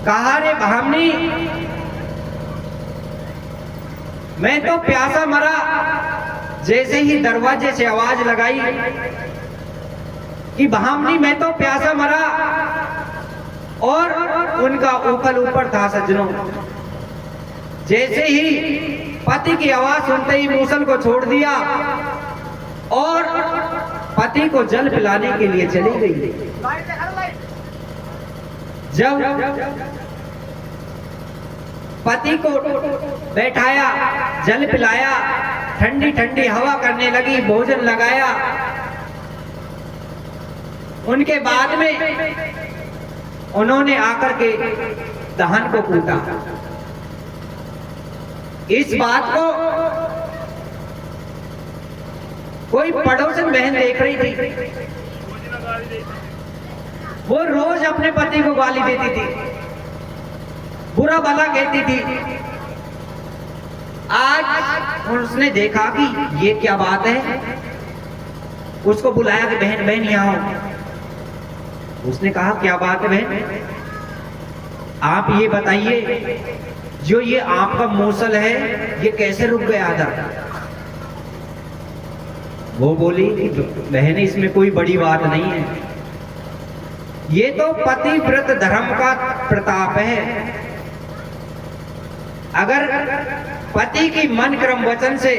कहा, रे भामनी, मैं तो प्यासा मरा। जैसे ही दरवाजे से आवाज लगाई कि भामनी मैं तो प्यासा मरा, और उनका ऊपर ऊपर था सज्जनों। जैसे ही पति की आवाज सुनते ही मूसल को छोड़ दिया और पति को जल पिलाने के लिए चली गई। जब पति को बैठाया, जल पिलाया, ठंडी ठंडी हवा करने लगी, भोजन लगाया, उनके बाद में उन्होंने आकर के दहन को कूटा। इस बात को कोई पड़ोसन बहन देख रही थी। वो रोज अपने पति को गाली देती थी, बुरा भला कहती थी। आज उसने देखा कि ये क्या बात है, उसको बुलाया कि बहन बहन यहाँ आओ। उसने कहा क्या बात है बहन, आप ये बताइए, जो ये आपका मूसल है ये कैसे रुक गया था? वो बोली कि बहन इसमें कोई बड़ी बात नहीं है, ये तो पतिव्रत धर्म का प्रताप है। अगर पति की मन क्रम वचन से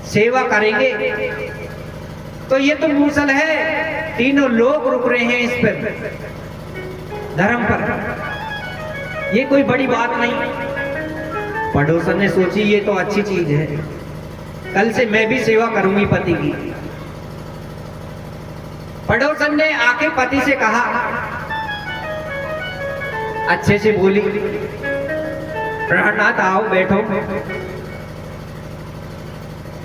सेवा करेंगे तो ये तो मूसल है, तीनों लोग रुक रहे हैं इस पर, धर्म पर, ये कोई बड़ी बात नहीं। पड़ोसन ने सोची ये तो अच्छी चीज है, कल से मैं भी सेवा करूंगी पति की। पड़ोसन ने आके पति से कहा, अच्छे से बोली, प्राणनाथ आओ बैठो।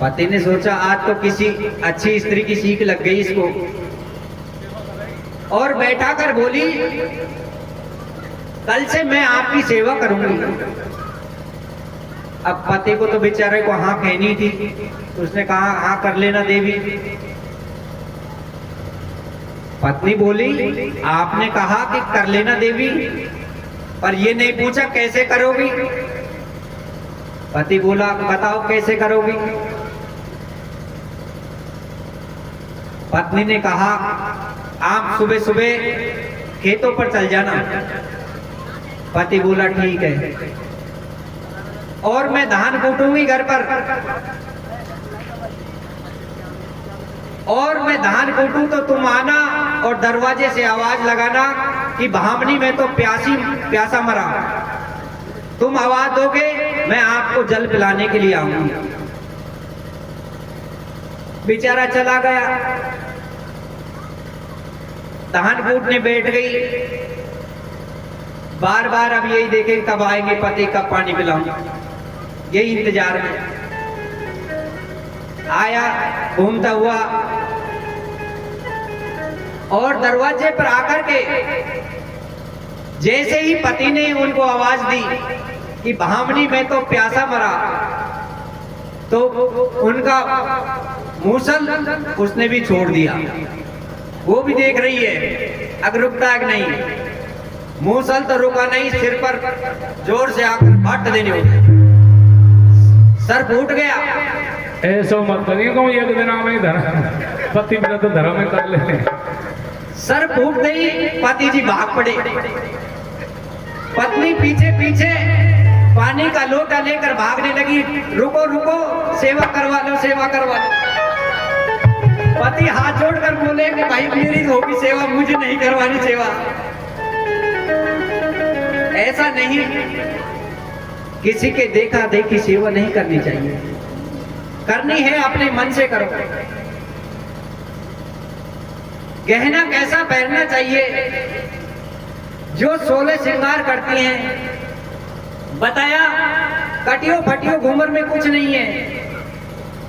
पति ने सोचा आज तो किसी अच्छी स्त्री की सीख लग गई इसको, और बैठा कर बोली, कल से मैं आपकी सेवा करूंगी। अब पति को तो बेचारे को हाँ कहनी थी, उसने कहा हाँ कर लेना देवी। पत्नी बोली, आपने कहा कि कर लेना देवी, पर ये नहीं पूछा कैसे करोगी। पति बोला बताओ कैसे करोगी। पत्नी ने कहा आप सुबह सुबह खेतों पर चल जाना। पति बोला ठीक है, और मैं धान कूटूंगी घर पर, और मैं धान कूटूं तो तुम आना और दरवाजे से आवाज लगाना कि भामनी मैं तो प्यासा मरा। तुम आवाज दोगे, मैं आपको जल पिलाने के लिए आऊंगी। बेचारा चला गया, धान कूटने बैठ गई। बार बार अब यही देखें कब आएंगे पति, कब पानी पिलाऊंगा, यही इंतजार में। आया घूमता हुआ और दरवाजे पर आकर के जैसे ही पति ने उनको आवाज दी कि भामनी मैं तो प्यासा मरा, तो उनका मूसल उसने भी छोड़ दिया। वो भी देख रही है अगर रुकता है कि नहीं। मूसल तो रुका नहीं, सिर पर जोर से आकर फट देने हो गए, सर फूट गया। ऐसा मत करिए को एक दिन में धर्म पति मेरा तो धर्म में कर ले। सर फूट गई, पति जी भाग पड़े। पत्नी पीछे पीछे पानी का लोटा लेकर भागने लगी, रुको रुको सेवा करवा लो, सेवा करवा लो। पति हाथ जोड़कर बोले कि भाई मेरी होगी सेवा, मुझे नहीं करवानी सेवा। ऐसा नहीं, किसी के देखा देखी सेवा नहीं करनी चाहिए, करनी है अपने मन से करो। गहना कैसा पहनना चाहिए, जो 16 श्रृंगार करती हैं, बताया कटियो फटियो घूमर में कुछ नहीं है।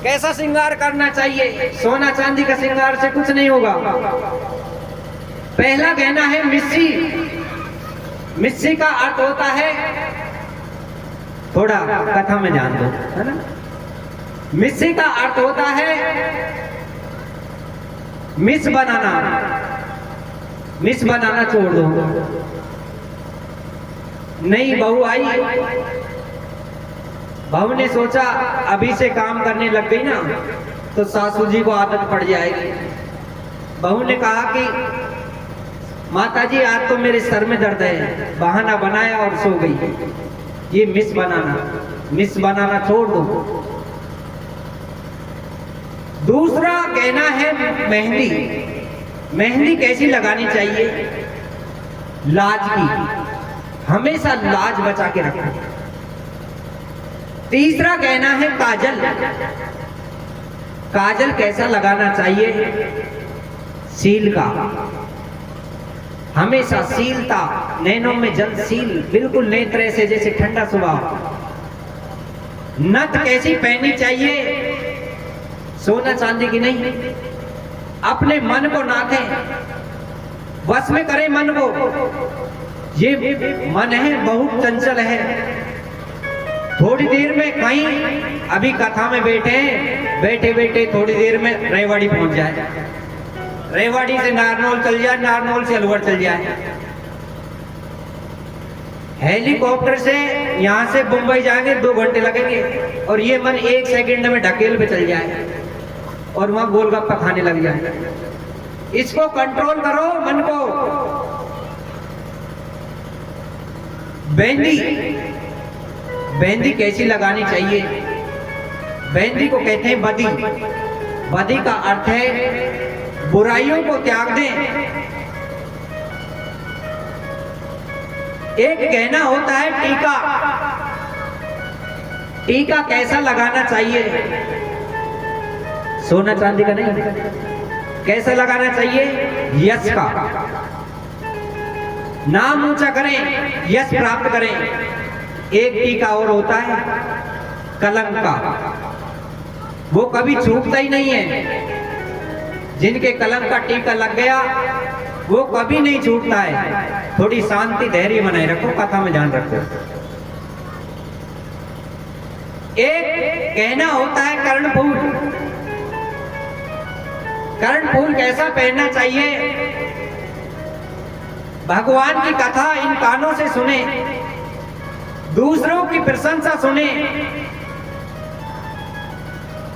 कैसा श्रृंगार करना चाहिए, सोना चांदी का श्रृंगार से कुछ नहीं होगा। पहला गहना है मिस्सी। मिस्सी का अर्थ होता है, थोड़ा कथा में जान दो, है ना। मिस्सी का अर्थ होता है मिस बनाना। मिस बनाना छोड़ दो, नई बहू आई, बहू ने सोचा अभी से काम करने लग गई ना तो सासू जी को आदत पड़ जाएगी। बहू ने कहा कि माताजी आज तो मेरे सर में दर्द है, बहाना बनाया और सो गई। ये मिस बनाना छोड़ दो। दूसरा कहना है मेहंदी। मेहंदी कैसी लगानी चाहिए? लाज की, हमेशा लाज बचा के रखो। तीसरा कहना है काजल। काजल कैसा लगाना चाहिए? सील का, हमेशा सीलता, नैनों में जल सील, बिल्कुल नए तरह से जैसे ठंडा स्वभाव। नथ कैसी पहननी चाहिए? सोना चांदी की नहीं, अपने मन को नाथे, वश में करे मन को। ये मन है बहुत चंचल है, थोड़ी देर में कहीं अभी कथा में बैठे बैठे थोड़ी देर में रेवाड़ी पहुंच जाए, रेवाड़ी से नारनौल चल जाए, नारनौल से अलवर चल जाए, हेलीकॉप्टर से यहां से मुंबई जाएंगे 2 घंटे लगेंगे, और ये मन 1 सेकंड में ढकेल पे चल जाए और वहां गोलगप्पा खाने लग जाए। इसको कंट्रोल करो मन को। मेहंदी कैसी लगानी चाहिए? मेहंदी को कहते हैं बदी। बदी का अर्थ है बुराइयों को त्याग दें। एक कहना होता है टीका। टीका कैसा लगाना चाहिए? सोना चांदी का नहीं, कैसा लगाना चाहिए? यश का, नाम ऊंचा करें, यश प्राप्त करें। एक टीका और होता है कलंक का, वो कभी छूटता ही नहीं है। जिनके कलंक का टीका लग गया वो कभी नहीं छूटता है। थोड़ी शांति धैर्य बनाए रखो, कथा में ध्यान रखो। एक कहना होता है कर्णफूल। कर्णफूल कैसा पहनना चाहिए? भगवान की कथा इन कानों से सुने, दूसरों की प्रशंसा सुने,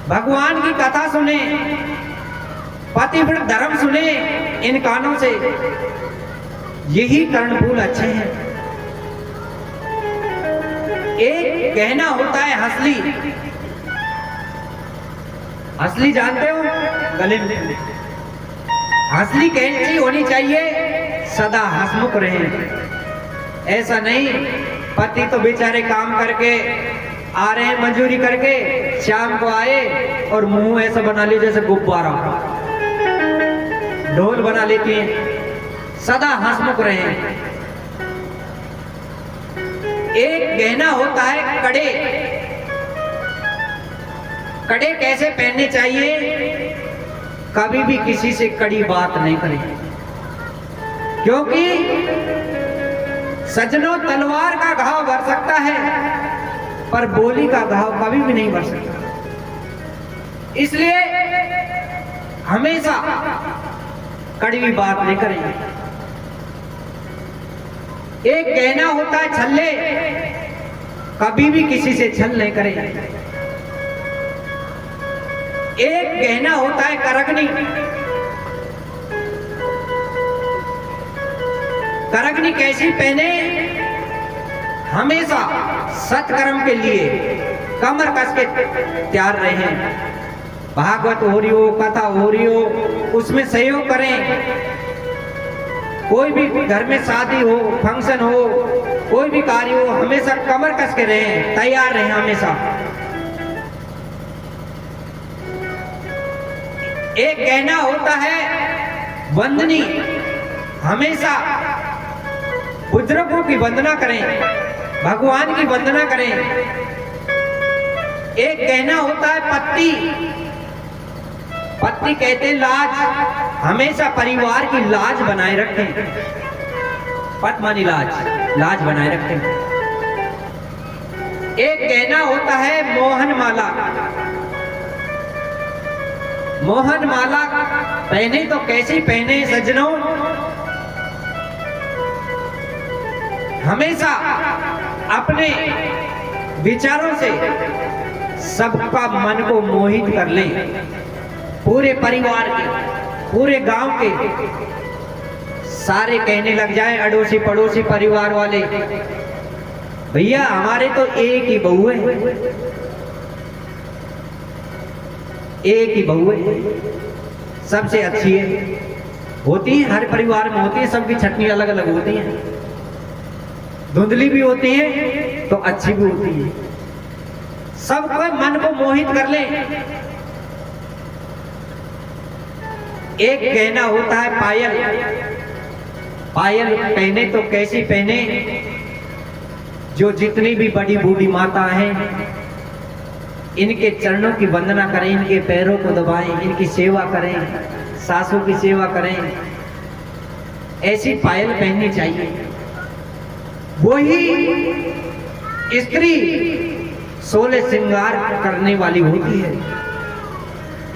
भगवान की कथा सुने, पतिव्रत धर्म सुने इन कानों से। यही कर्णफूल अच्छे हैं। एक कहना होता है हंसली। हंसली जानते हो? गले में हंसली कैसी होनी चाहिए? सदा हंसमुख रहे। ऐसा नहीं पति तो बेचारे काम करके आ रहे हैं मजदूरी करके, शाम को आए और मुंह ऐसा बना लिया जैसे गुब्बारा, ढोल बना लेती हैं। सदा हंसमुख रहे। एक गहना होता है कड़े। कड़े कैसे पहनने चाहिए? कभी भी किसी से कड़ी बात नहीं करें, क्योंकि सजनों तलवार का घाव भर सकता है पर बोली का घाव कभी भी नहीं भर सकता। इसलिए हमेशा कड़वी बात नहीं करें। एक कहना होता है छल्ले। कभी भी किसी से छल नहीं करें। एक कहना होता है करगनी। करगनी कैसी पहने? हमेशा सत्कर्म के लिए कमर कस के तैयार रहे। भागवत हो रही हो, कथा हो रही हो, उसमें सहयोग करें। कोई भी घर में शादी हो, फंक्शन हो, कोई भी कार्य हो, हमेशा कमर कस के रहें, तैयार रहें हमेशा। एक कहना होता है वंदनी। हमेशा बुजुर्गों की वंदना करें, भगवान की वंदना करें। एक कहना होता है पत्ती। पत्नी कहते हैं लाज। हमेशा परिवार की लाज बनाए रखें। पत मानी लाज, लाज बनाए रखें। एक कहना होता है मोहन माला। मोहन माला पहने तो कैसे पहने सज्जनों? हमेशा अपने विचारों से सबका मन को मोहित कर ले, पूरे परिवार के, पूरे गांव के सारे कहने लग जाए, अड़ोसी पड़ोसी परिवार वाले, भैया हमारे तो एक ही बहू है, एक ही बहू है, सबसे अच्छी है। होती है, हर परिवार में होती है, सबकी छटनी अलग अलग होती है, धुंधली भी होती है तो अच्छी भी होती है। सबका मन को मोहित कर ले। एक गहना होता है पायल, पायल पहने तो कैसी पहने, जो जितनी भी बड़ी बूढ़ी माता हैं इनके चरणों की वंदना करें, इनके पैरों को दबाएं, इनकी सेवा करें, सासों की सेवा करें, ऐसी पायल पहननी चाहिए। वही स्त्री 16 श्रृंगार करने वाली होती है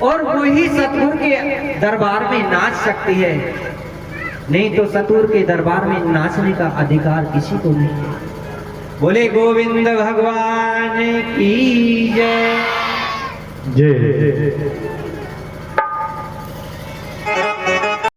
और वही सतगुरु के दरबार में नाच सकती है, नहीं तो सतगुरु के दरबार में नाचने का अधिकार किसी को नहीं है। बोले गोविंद भगवान की जय। जय।